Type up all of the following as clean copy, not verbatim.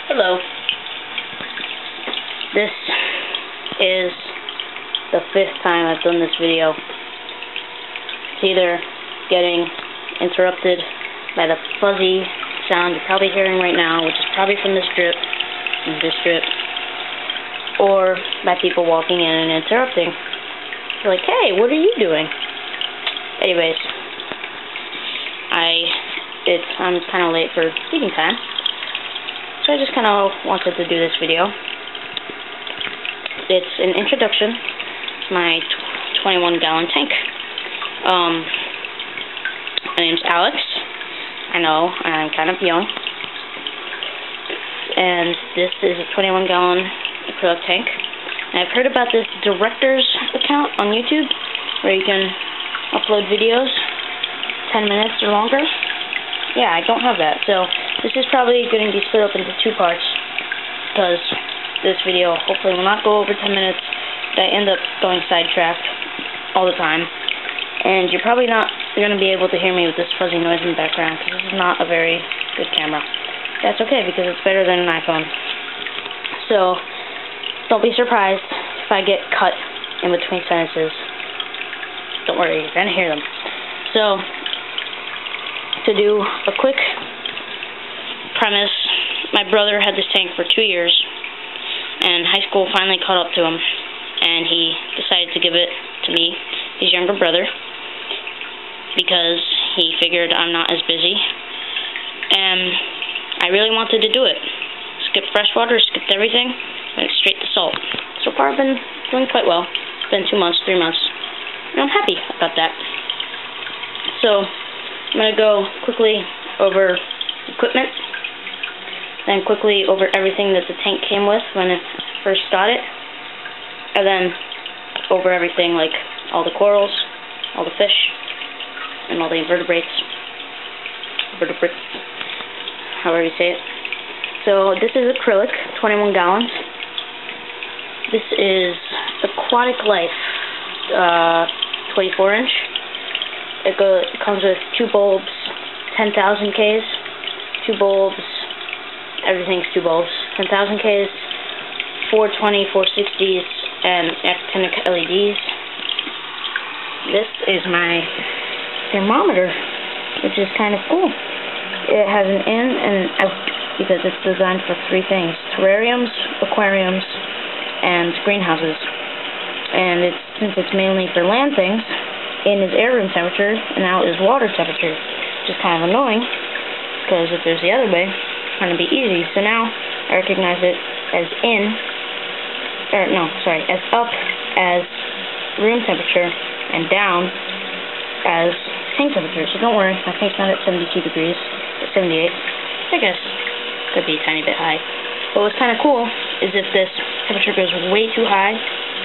Hello. This is the 5th time I've done this video. It's either getting interrupted by the fuzzy sound you're probably hearing right now, which is probably from this drip, or by people walking in and interrupting. They're like, hey, what are you doing? Anyways, I'm kind of late for feeding time, so I just kind of wanted to do this video. It's an introduction to my 21-gallon tank. My name's Alex. I know, I'm kind of young. And this is a 21-gallon acrylic tank. And I've heard about this director's account on YouTube, where you can upload videos 10 minutes or longer. Yeah, I don't have that, so this is probably going to be split up into 2 parts, because this video hopefully will not go over 10 minutes, but I end up going sidetracked all the time, and you're probably not going to be able to hear me with this fuzzy noise in the background, because this is not a very good camera. That's okay, because it's better than an iPhone. So, don't be surprised if I get cut in between sentences. Don't worry, you're going to hear them. So, to do a quick premise, my brother had this tank for 2 years, and high school finally caught up to him, and he decided to give it to me, his younger brother, because he figured I'm not as busy, and I really wanted to do it. Skipped freshwater, skipped everything, went straight to salt. So far I've been doing quite well. It's been 2 months, 3 months, and I'm happy about that. So, I'm going to go quickly over equipment, then quickly over everything that the tank came with when I first got it, and then over everything like all the corals, all the fish, and all the invertebrates, however you say it. So this is acrylic, 21 gallons. This is Aquatic Life, 24-inch. It comes with 2 bulbs, 10,000 Ks, 2 bulbs, everything's 2 bulbs, 10,000 Ks, 420, 460s, and actinic LEDs. This is my thermometer, which is kind of cool. It has an in and an out, because it's designed for 3 things: terrariums, aquariums, and greenhouses. And since it's mainly for land things, in is air room temperature, and out is water temperature, which is kind of annoying, because if there's the other way, it's going to be easy. So now, I recognize it as as up as room temperature, and down as tank temperature. So don't worry, my tank's not at 72 degrees, it's 78. I guess could be a tiny bit high. But what's kind of cool is if this temperature goes way too high,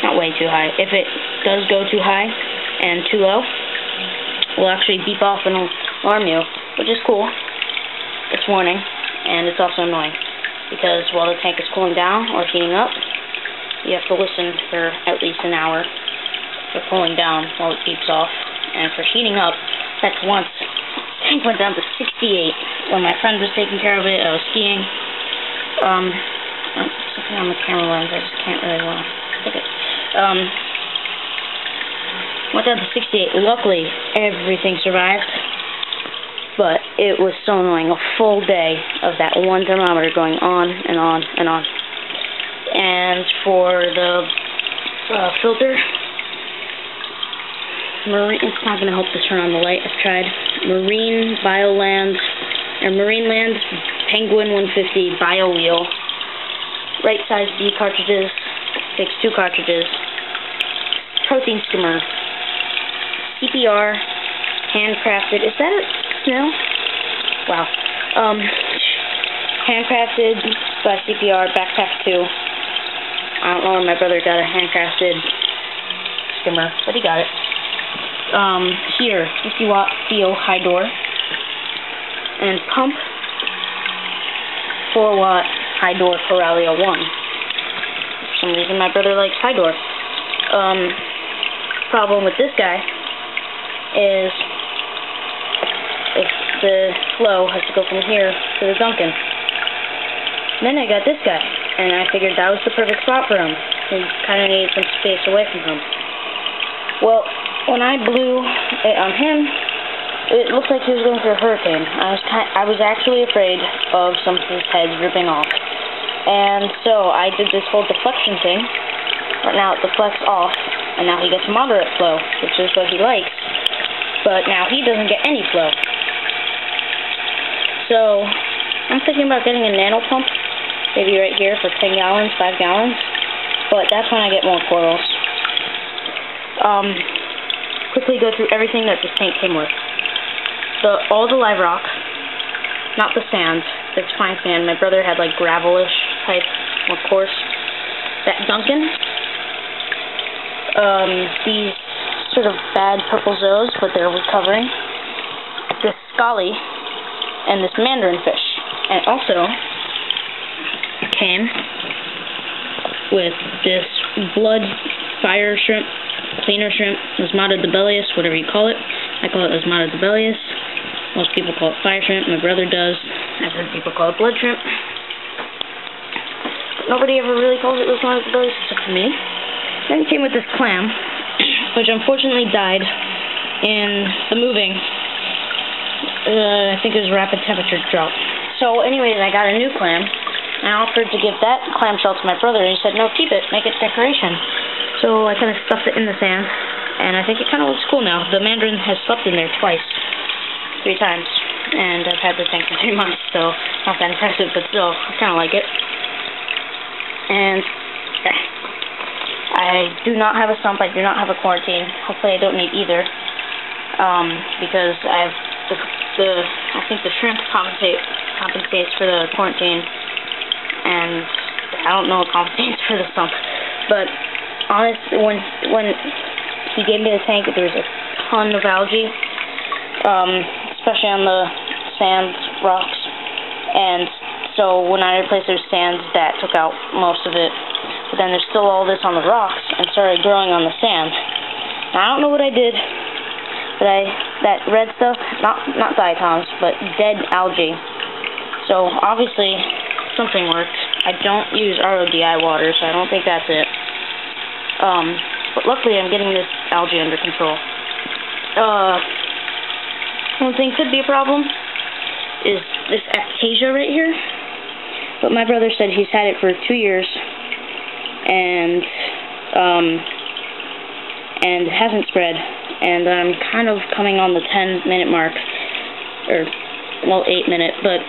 not way too high, if it does go too high and too low, will actually beep off and alarm you, which is cool. It's warning, and it's also annoying, because while the tank is cooling down or heating up, you have to listen for at least an hour for cooling down while it beeps off, and for heating up, that's once. The tank went down to 68 when my friend was taking care of it. I was skiing. Something on the camera lens, I just can't really look at. Went down to 68. Luckily, everything survived, but it was so annoying. A full day of that one thermometer going on and on and on. And for the filter, it's not going to help to turn on the light. I've tried. Marine Land Penguin 150 Bio Wheel. Right size B cartridges. Takes 2 cartridges. Protein skimmer. CPR. Handcrafted. Is that a snail? Wow. Handcrafted by CPR. Backpack 2. I don't know where my brother got a handcrafted skimmer, but he got it. Heater, 50 watt Theo high door, and pump, 4 watt high door Coralio 1. For some reason my brother likes high door. Problem with this guy is if the flow has to go from here to the Duncan. Then I got this guy, and I figured that was the perfect spot for him. He kind of needed some space away from him. Well, when I blew it on him, it looked like he was going through a hurricane. I was actually afraid of some of his heads ripping off. And so I did this whole deflection thing. Right now it deflects off, and now he gets moderate flow, which is what he likes. But now he doesn't get any flow. So I'm thinking about getting a nano pump, maybe right here for 10 gallons, 5 gallons. But that's when I get more corals. Quickly go through everything that this tank came with. All the live rock, not the sand. It's fine sand. My brother had like gravelish type, more coarse. That Duncan. These sort of bad purple zoes, but they're recovering. This Scully and this mandarin fish. And also came with this blood fire shrimp, cleaner shrimp, Osmata debelius, whatever you call it. I call it Osmata debelius. Most people call it fire shrimp. My brother does. I've heard people call it blood shrimp. Nobody ever really calls it Osmata debelius except for me. Then it came with this clam, which unfortunately died in the moving. I think it was rapid temperature drop. So anyways, I got a new clam. I offered to give that clamshell to my brother, and he said, no, keep it, make it decoration. So I kind of stuffed it in the sand, and I think it kind of looks cool now. The mandarin has slept in there twice, 3 times, and I've had the tank for 3 months, so not that impressive, but still, I kind of like it. And I do not have a sump, I do not have a quarantine. Hopefully I don't need either, because I have I think the shrimp compensates for the quarantine, and I don't know what compensates for the sump. But honestly, when he gave me the tank, there was a ton of algae, especially on the sand rocks, and so when I replaced those sands, that took out most of it. But then there's still all this on the rocks and started growing on the sand. Now, I don't know what I did, but that red stuff, not diatoms, but dead algae. So obviously something worked. I don't use RODI water, so I don't think that's it. But luckily I'm getting this algae under control. One thing could be a problem is this Acacia right here. But my brother said he's had it for 2 years, and it hasn't spread. And I'm kind of coming on the 10-minute mark, or well, 8-minute. But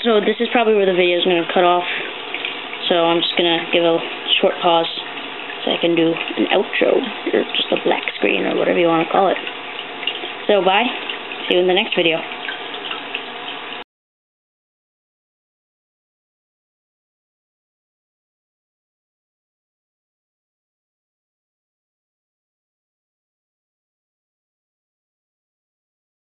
so this is probably where the video is going to cut off. So I'm just going to give a short pause so I can do an outro, or just a black screen, or whatever you want to call it. So bye. See you in the next video.